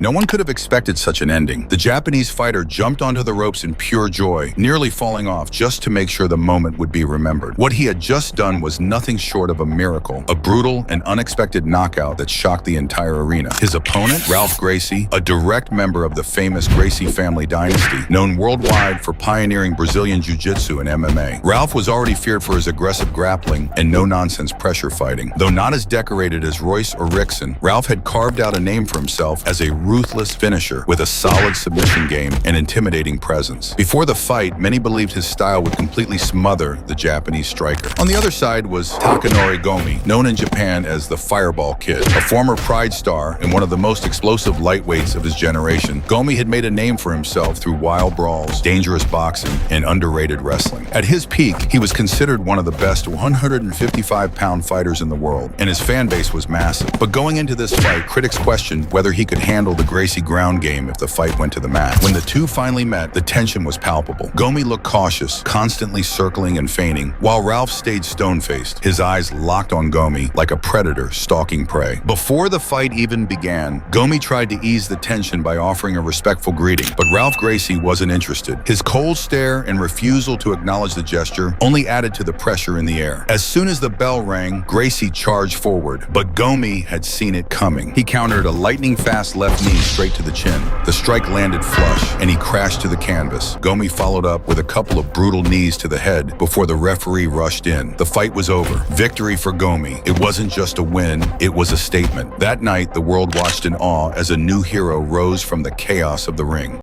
No one could have expected such an ending. The Japanese fighter jumped onto the ropes in pure joy, nearly falling off just to make sure the moment would be remembered. What he had just done was nothing short of a miracle, a brutal and unexpected knockout that shocked the entire arena. His opponent, Ralph Gracie, a direct member of the famous Gracie family dynasty, known worldwide for pioneering Brazilian Jiu-Jitsu and MMA. Ralph was already feared for his aggressive grappling and no-nonsense pressure fighting. Though not as decorated as Royce or Rickson, Ralph had carved out a name for himself as a ruthless finisher with a solid submission game and intimidating presence. Before the fight, many believed his style would completely smother the Japanese striker. On the other side was Takanori Gomi, known in Japan as the Fireball Kid. A former Pride star and one of the most explosive lightweights of his generation, Gomi had made a name for himself through wild brawls, dangerous boxing, and underrated wrestling. At his peak, he was considered one of the best 155-pound fighters in the world, and his fan base was massive. But going into this fight, critics questioned whether he could handle the Gracie ground game if the fight went to the mat. When the two finally met, the tension was palpable. Gomi looked cautious, constantly circling and feigning, while Ralph stayed stone-faced, his eyes locked on Gomi like a predator stalking prey. Before the fight even began, Gomi tried to ease the tension by offering a respectful greeting, but Ralph Gracie wasn't interested. His cold stare and refusal to acknowledge the gesture only added to the pressure in the air. As soon as the bell rang, Gracie charged forward, but Gomi had seen it coming. He countered a lightning-fast left knee straight to the chin. The strike landed flush, and he crashed to the canvas. Gomi followed up with a couple of brutal knees to the head before the referee rushed in. The fight was over. Victory for Gomi. It wasn't just a win, it was a statement. That night, the world watched in awe as a new hero rose from the chaos of the ring.